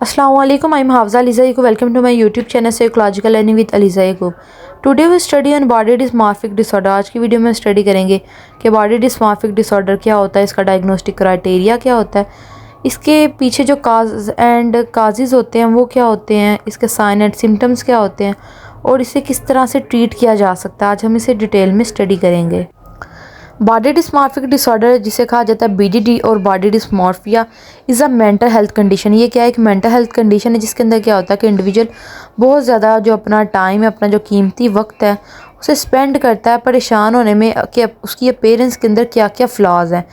Assalamu alaikum. I'm Hafza Aliza Yaqub. Welcome to my YouTube channel Psychological Learning with Aliza Yaqub. Today we study on body dysmorphic disorder. आज की video में study करेंगे कि body dysmorphic disorder क्या होता है, इसका diagnostic criteria क्या होता है, इसके पीछे जो काज एंड काजेज़ होते हैं वो क्या होते हैं, इसके साइन एंड सिम्टम्स क्या होते हैं और इसे किस तरह से ट्रीट किया जा सकता है। आज हम इसे डिटेल में स्टडी करेंगे। बॉडी डिस्मॉर्फिक डिसऑर्डर जिसे कहा जाता है बीडीडी और body dysmorphia is a mental health condition. ये क्या है, एक मेंटल हेल्थ कंडीशन है जिसके अंदर क्या होता है कि इंडिविजुअल बहुत ज़्यादा जो अपना टाइम है, अपना जो कीमती वक्त है उसे स्पेंड करता है परेशान होने में कि उसकी अपीयरेंस के अंदर क्या क्या फ्लॉज हैं।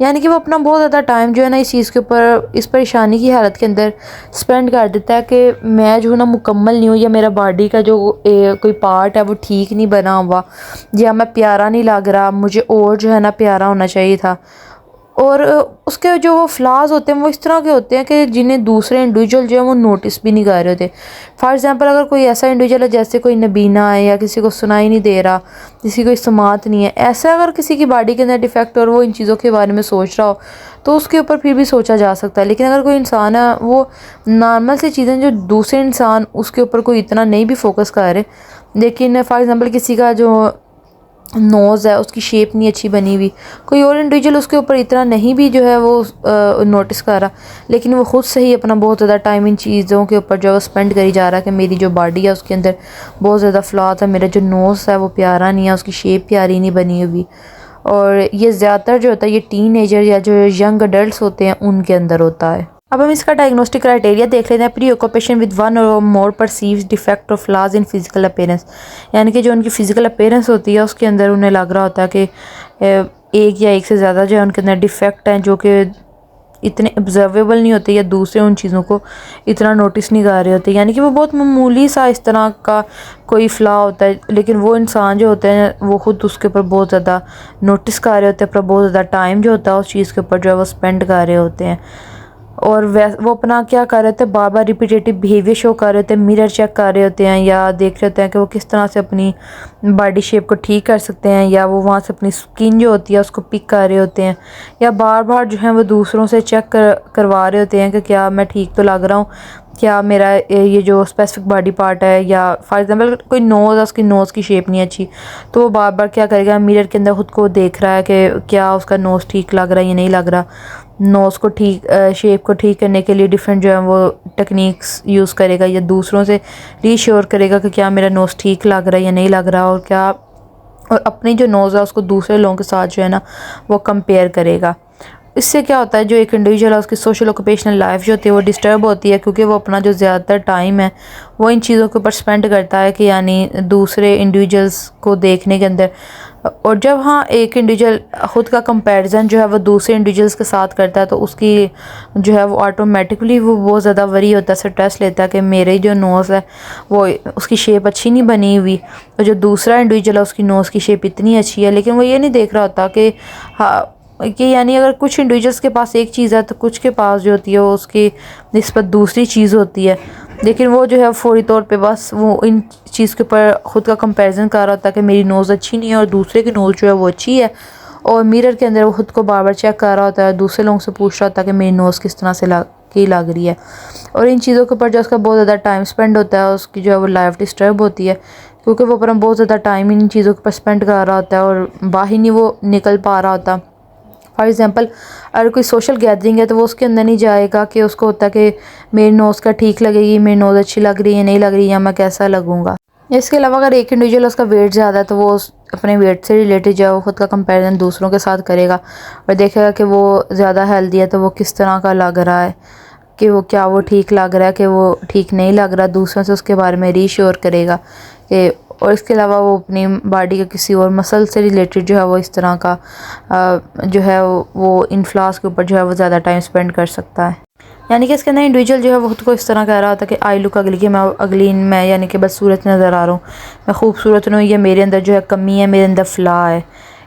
यानी कि वो अपना बहुत ज़्यादा टाइम जो है ना इस चीज़ के ऊपर, इस परेशानी की हालत के अंदर स्पेंड कर देता है कि मैं जो है ना मुकम्मल नहीं हूँ, या मेरा बॉडी का जो कोई पार्ट है वो ठीक नहीं बना हुआ, या मैं प्यारा नहीं लग रहा, मुझे और जो है ना प्यारा होना चाहिए था। और उसके जो वो फ्लाज होते हैं वो इस तरह के होते हैं कि जिन्हें दूसरे इंडिविजुअल जो है वो नोटिस भी नहीं कर रहे होते। फॉर एग्जांपल अगर कोई ऐसा इंडिविजुअल है जैसे कोई नबीना है या किसी को सुनाई नहीं दे रहा, किसी को समात नहीं है, ऐसा अगर किसी की बॉडी के अंदर डिफेक्ट और वो इन चीज़ों के बारे में सोच रहा हो तो उसके ऊपर फिर भी सोचा जा सकता है। लेकिन अगर कोई इंसान है वो नॉर्मल सी चीज़ें जो दूसरे इंसान उसके ऊपर कोई इतना नहीं भी फोकस कर रहे, लेकिन फॉर एग्ज़ाम्पल किसी का जो नोज़ है उसकी शेप नहीं अच्छी बनी हुई, कोई और इंडिविजुअल उसके ऊपर इतना नहीं भी जो है वो नोटिस कर रहा, लेकिन वो खुद से ही अपना बहुत ज़्यादा टाइम इन चीज़ों के ऊपर जो है स्पेंड करी जा रहा है कि मेरी जो बॉडी है उसके अंदर बहुत ज़्यादा फ्लॉज है, मेरा जो नोज़ है वो प्यारा नहीं है, उसकी शेप प्यारी नहीं बनी हुई। और ये ज़्यादातर जो होता है ये टीन या जो यंग अडल्ट होते हैं उनके अंदर होता है। अब हम इसका डायग्नोस्टिक क्राइटेरिया देख लेते हैं। Pre occupation with one or more perceived defect of flaws in physical appearance, यानी कि जो उनकी फ़िज़िकल अपीयरेंस होती है उसके अंदर उन्हें लग रहा होता है कि एक या एक से ज़्यादा जो है उनके अंदर डिफेक्ट हैं जो कि इतने ऑब्जर्वेबल नहीं होते या दूसरे उन चीज़ों को इतना नोटिस नहीं कर रहे होते, यानी कि वो बहुत मामूली सा इस तरह का कोई फ्लॉ होता है, लेकिन वो इंसान जो होते हैं वो ख़ुद उसके ऊपर बहुत ज़्यादा नोटिस कर रहे होते हैं, पर बहुत ज़्यादा टाइम जो होता है उस चीज़ के ऊपर जो है वो स्पेंड कर रहे होते हैं। और वो अपना क्या कर रहे थे, बार बार रिपीटेटिव बिहेवियर शो कर रहे थे, मिरर चेक कर रहे होते हैं या देख रहे होते हैं कि वो किस तरह से अपनी बॉडी शेप को ठीक कर सकते हैं, या वो वहाँ से अपनी स्किन जो होती है उसको पिक कर रहे होते हैं, या बार बार जो है वो दूसरों से चेक करवा रहे होते हैं कि क्या मैं ठीक तो लग रहा हूँ, क्या मेरा ये जो स्पेसिफिक बॉडी पार्ट है, या फॉर एग्जांपल कोई नोज़ है उसकी नोज़ की शेप नहीं अच्छी तो वो बार बार क्या करेगा, मिरर के अंदर ख़ुद को देख रहा है कि क्या उसका नोज़ ठीक लग रहा है या नहीं लग रहा। नोज़ को ठीक शेप को ठीक करने के लिए डिफरेंट जो है वो टेक्निक्स यूज़ करेगा, या दूसरों से रीश्योर करेगा कि क्या मेरा नोज़ ठीक लग रहा है या नहीं लग रहा, और क्या, और अपनी जो नोज़ है उसको दूसरे लोगों के साथ जो है ना वो कंपेयर करेगा। इससे क्या होता है, जो एक इंडिविजुअल है उसकी सोशल ऑक्यूपेशनल लाइफ जो होती है वो डिस्टर्ब होती है, क्योंकि वो अपना जो ज़्यादातर टाइम है वो इन चीज़ों के ऊपर स्पेंड करता है कि यानी दूसरे इंडिविजुअल्स को देखने के अंदर। और जब हाँ एक इंडिविजुअल ख़ुद का कंपैरिजन जो है वो दूसरे इंडिविजुअल्स के साथ करता है तो उसकी जो है वो ऑटोमेटिकली वो बहुत ज़्यादा वरी होता है, स्ट्रेस लेता है कि मेरी जो नोज़ है वो उसकी शेप अच्छी नहीं बनी हुई, और जो दूसरा इंडिविजुअल है उसकी नोज़ की शेप इतनी अच्छी है। लेकिन वो ये नहीं देख रहा होता कि हाँ कि यानी अगर कुछ इंडिविजुअल्स के पास एक चीज़ है तो कुछ के पास जो होती है वो उसकी निस्बत दूसरी चीज़ होती है, लेकिन वो जो है फौरी तौर पे बस वो इन चीज़ के ऊपर ख़ुद का कंपैरिजन कर रहा होता है कि मेरी नोज़ अच्छी नहीं है और दूसरे की नोज़ जो है वो अच्छी है, और मिरर के अंदर वो ख़ुद को बार बार चेक कर रहा होता है, दूसरे लोगों से पूछ रहा होता है कि मेरी नोज़ किस तरह से लग रही है। और इन चीज़ों के ऊपर जो उसका बहुत ज़्यादा टाइम स्पेंड होता है उसकी जो है वो लाइफ डिस्टर्ब होती है, क्योंकि वो अपना बहुत ज़्यादा टाइम इन चीज़ों के ऊपर स्पेंड कर रहा होता है और बाहर नहीं वो निकल पा रहा होता। फॉर एग्ज़ाम्पल अगर कोई सोशल गैदरिंग है तो वो उसके अंदर नहीं जाएगा कि उसको होता है कि मेरी नोज़ का ठीक लगेगी, मेरी नोज़ अच्छी लग रही है नहीं लग रही है, या मैं कैसा लगूंगा। इसके अलावा अगर एक इंडिविजुअल उसका वेट ज़्यादा है तो वो अपने वेट से रिलेटेड जो है वो ख़ुद का कंपैरिजन दूसरों के साथ करेगा और देखेगा कि वो ज़्यादा हेल्दी है तो वो किस तरह का लग रहा है, कि वो क्या वो ठीक लग रहा है कि वो ठीक नहीं लग रहा, दूसरों से उसके बारे में रीश्योर करेगा कि। और इसके अलावा वो अपनी बॉडी के किसी और मसल से रिलेटेड जो है वो इस तरह का जो है वो इन फ्लॉज के ऊपर जो है वो ज़्यादा टाइम स्पेंड कर सकता है। यानी कि इसके अंदर इंडिविजुअल जो है वो खुद को इस तरह कह रहा होता है कि आई लुक अगली, कि मैं अगली मैं यानी कि बदसूरत नज़र आ रहा हूँ, मैं खूबसूरत नहीं हूँ, ये मेरे अंदर जो है कमी है, मेरे अंदर फ्लॉ है।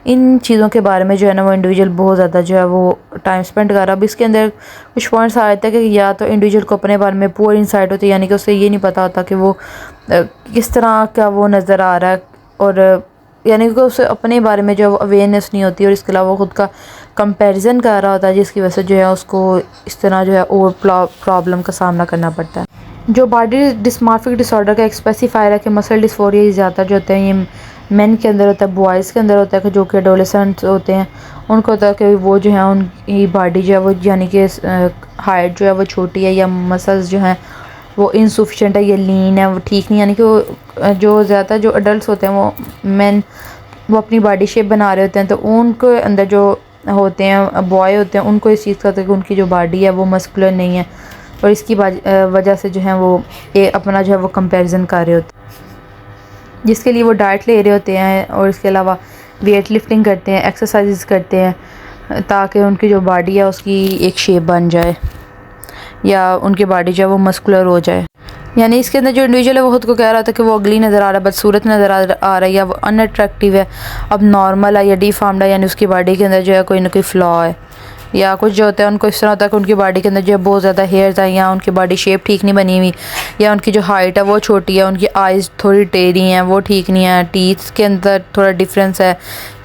इन चीज़ों के बारे में जो है ना वो इंडिविजुअल बहुत ज़्यादा जो है वो टाइम स्पेंड कर रहा है। अब इसके अंदर कुछ पॉइंट्स आ जाते हैं कि या तो इंडिविजुअल को अपने बारे में पुअर इंसाइट होती है, यानी कि उसे ये नहीं पता होता कि वो किस तरह का वो नज़र आ रहा है, और यानी कि उसे अपने बारे में जो अवेयरनेस नहीं होती, और इसके अलावा वो खुद का कंपैरिजन कर रहा होता है, जिसकी वजह से जो है उसको इस तरह जो है और प्रॉब्लम का सामना करना पड़ता है। जो बॉडी डिस्मॉर्फिक डिसऑर्डर का एक स्पेसिफायर है कि मसल डिस्फोरिया ज़्यादा जो होते हैं ये मेन के अंदर होता है, बॉयज़ के अंदर होता है, कि जो कि एडोलेसेंट होते हैं उनको होता है कि वो जो है उनकी बॉडी जो है वो यानी कि हाइट जो है वो छोटी है या मसल्स जो हैं वो इनसफिशेंट है या लीन है, वो ठीक नहीं, यानी कि वो जो ज़्यादा जो अडल्ट होते हैं वो मेन वो अपनी बॉडी शेप बना रहे होते हैं, तो उनके अंदर जो होते हैं बॉय होते हैं उनको इस चीज़ का होता है कि उनकी जो बॉडी है वो मस्कुलर नहीं है, और इसकी वजह से जो है वो अपना जो है वो कंपैरिजन कर रहे होते हैं, जिसके लिए वो डाइट ले रहे होते हैं और इसके अलावा वेट लिफ्टिंग करते हैं, एक्सरसाइज करते हैं, ताकि उनकी जो बॉडी है उसकी एक शेप बन जाए या उनकी बॉडी जो है वो मस्कुलर हो जाए। यानी इसके अंदर जो इंडिविजुअल है वो खुद को कह रहा था कि वो अगली नज़र आ रहा है, बदसूरत नज़र आ रहा है, या वो अनअट्रैक्टिव है, अब नॉर्मल है या डिफॉर्म्ड है, यानी उसकी बॉडी के अंदर जो है कोई ना कोई फ्लॉ है, या कुछ जो होता है उनको इस तरह होता है कि उनकी बॉडी के अंदर जो है बहुत ज़्यादा हेयर्स हैं, या उनकी बॉडी शेप ठीक नहीं बनी हुई, या उनकी जो हाइट है वो छोटी है, उनकी आइज़ थोड़ी टेढ़ी हैं, वो ठीक नहीं है, टीथ के अंदर थोड़ा डिफरेंस है,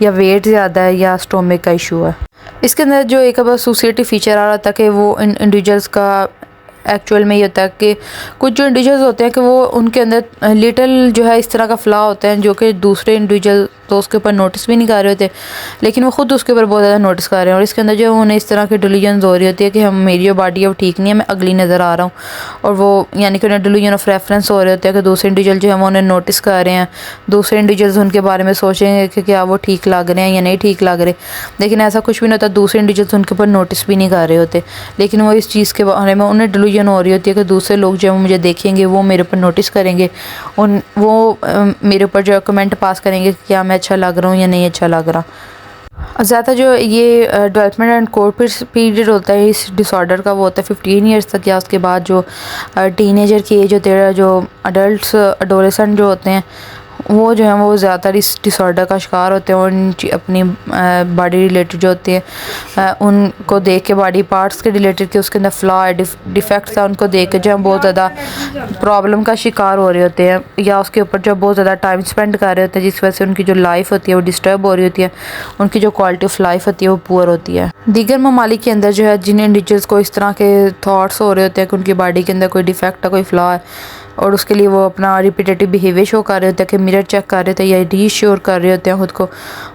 या वेट ज़्यादा है, या स्टोमिक का इशू है। इसके अंदर जो एक अब एसोसिएटिव फीचर आ रहा था कि वो इंडिविजुअल्स का एक्चुअल में ये होता है कि कुछ जो इंडिविजुअल्स होते हैं कि वो उनके अंदर लिटिल जो है इस तरह का फ्लॉ होता है जो कि दूसरे इंडिविजुअल तो उसके ऊपर नोटिस भी नहीं कर रहे होते, लेकिन वो ख़ुद उसके ऊपर बहुत ज़्यादा नोटिस कर रहे हैं, और इसके अंदर जो उन्हें इस तरह की डिल्यूजन हो रही होती है कि हम मेरी जो बॉडी है वो ठीक नहीं है, मैं अगली नज़र आ रहा हूँ, और वो यानी कि उन्हें डिल्यूजन ऑफ रेफरेंस हो रहे होते हैं कि दूसरे इंडिविजुअल जो है वो उन्हें नोटिस कर रहे हैं, दूसरे इंडिविजुअल्स उनके बारे में सोचेंगे कि क्या वो ठीक लग रहे हैं या नहीं ठीक लग रहे, लेकिन ऐसा कुछ भी नहीं होता, दूसरे इंडिविजुअल्स उनके ऊपर नोटिस भी नहीं कर रहे होते, लेकिन वो इस चीज़ के बारे में उन्हें डिल्यूजन हो रही होती है कि दूसरे लोग जो है मुझे देखेंगे, वो मेरे ऊपर नोटिस करेंगे, वो मेरे ऊपर जो कमेंट पास करेंगे कि क्या मैं अच्छा लग रहा हूँ या नहीं अच्छा लग रहा। ज़्यादा जो ये डेवलपमेंट एंड कोर्स पीरियड होता है इस डिसऑर्डर का वो होता है 15 ईयर्स तक, या उसके बाद जो टीनेजर की एज होती है, जो अडल्ट एडोलेसेंट जो होते हैं वो जो है वो ज़्यादातर इस डिसऑर्डर का शिकार होते हैं, और अपनी बॉडी रिलेटेड जो होती है उनको देख के, बॉडी पार्ट्स के रिलेटेड के उसके अंदर फ्लॉ है, डिफेक्ट्स है, उनको देख के जो है बहुत ज़्यादा प्रॉब्लम का शिकार हो रहे होते हैं, या उसके ऊपर जो बहुत ज़्यादा टाइम स्पेंड कर रहे होते हैं, जिस वजह से उनकी जो लाइफ होती है वो डिस्टर्ब हो रही होती है, उनकी जो क्वालिटी ऑफ लाइफ होती है वो पुअर होती है। दीगर ममालिक के अंदर जो है जिन इंडिविजुअल्स को इस तरह के थाट्स हो रहे होते हैं कि उनकी बॉडी के अंदर कोई डिफेक्ट है, कोई फ्लॉ है, और उसके लिए वो अपना रिपीटेटिव बिहेवियर शो कर रहे होते हैं, कि मिरर चेक कर रहे थे या रीश्योर कर रहे होते हैं खुद को,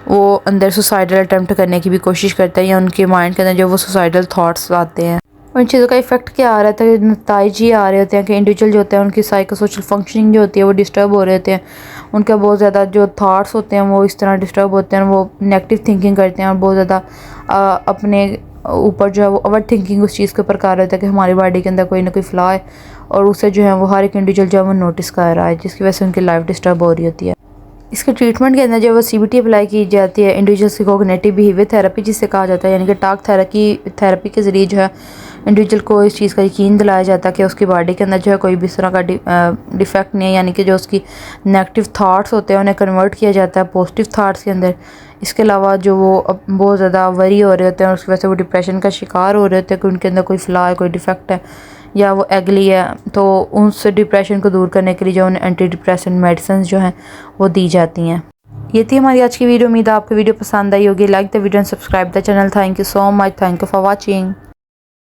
वो अंदर सुसाइडल अटैम्प्ट करने की भी कोशिश करते हैं, या उनके माइंड के अंदर जो वो सुसाइडल थाट्स आते हैं। उन चीज़ों का इफेक्ट क्या आ रहा था, नताइज ये आ रहे होते हैं कि इंडिविजुअल जो होते हैं उनकी साइकोसोशल फंक्शनिंग जो होती है वो डिस्टर्ब हो रहे होते हैं, उनका बहुत ज़्यादा जो थाट्स होते हैं वो इस तरह डिस्टर्ब होते हैं, वो नेगेटिव थिंकिंग करते हैं, और बहुत ज़्यादा अपने ऊपर जो है वो ओवर थिंकिंग उस चीज़ के ऊपर कर रहे होते हैं कि हमारी बॉडी के अंदर कोई ना कोई फ्लॉ है, और उसे जो है वो हर एक इंडिविजुअल जो है वो नोटिस कर रहा है, जिसकी वजह से उनकी लाइफ डिस्टर्ब हो रही होती है। इसके ट्रीटमेंट के अंदर जो वो CBT अप्लाई की जाती है, इंडिविजुअल्स की कोग्निटिव बिहेवियर थेरेपी जिसे कहा जाता है, यानी कि टॉक थेरेपी के ज़रिए जो है इंडिविजुअल को इस चीज़ का यकीन दिलाया जाता है कि उसकी बॉडी के अंदर जो है कोई भी इस तरह का डिफेक्ट नहीं है, यानी कि जो उसकी नेगेटिव थाट्स होते हैं उन्हें कन्वर्ट किया जाता है पॉजिटिव थाट्स के अंदर। इसके अलावा जो वो बहुत ज़्यादा वरी हो रहे होते हैं, उसकी वजह से वो डिप्रेशन का शिकार हो रहे होते हैं कि उनके अंदर कोई फ्लॉ है, कोई डिफेक्ट है, या वो एगली है, तो उस डिप्रेशन को दूर करने के लिए जो उन्हें एंटी डिप्रेशन मेडिसिन जो हैं वो दी जाती हैं। ये थी हमारी आज की वीडियो। उम्मीद है आपको वीडियो पसंद आई होगी। Like the video and subscribe the channel. Thank you so much. Thank you for watching.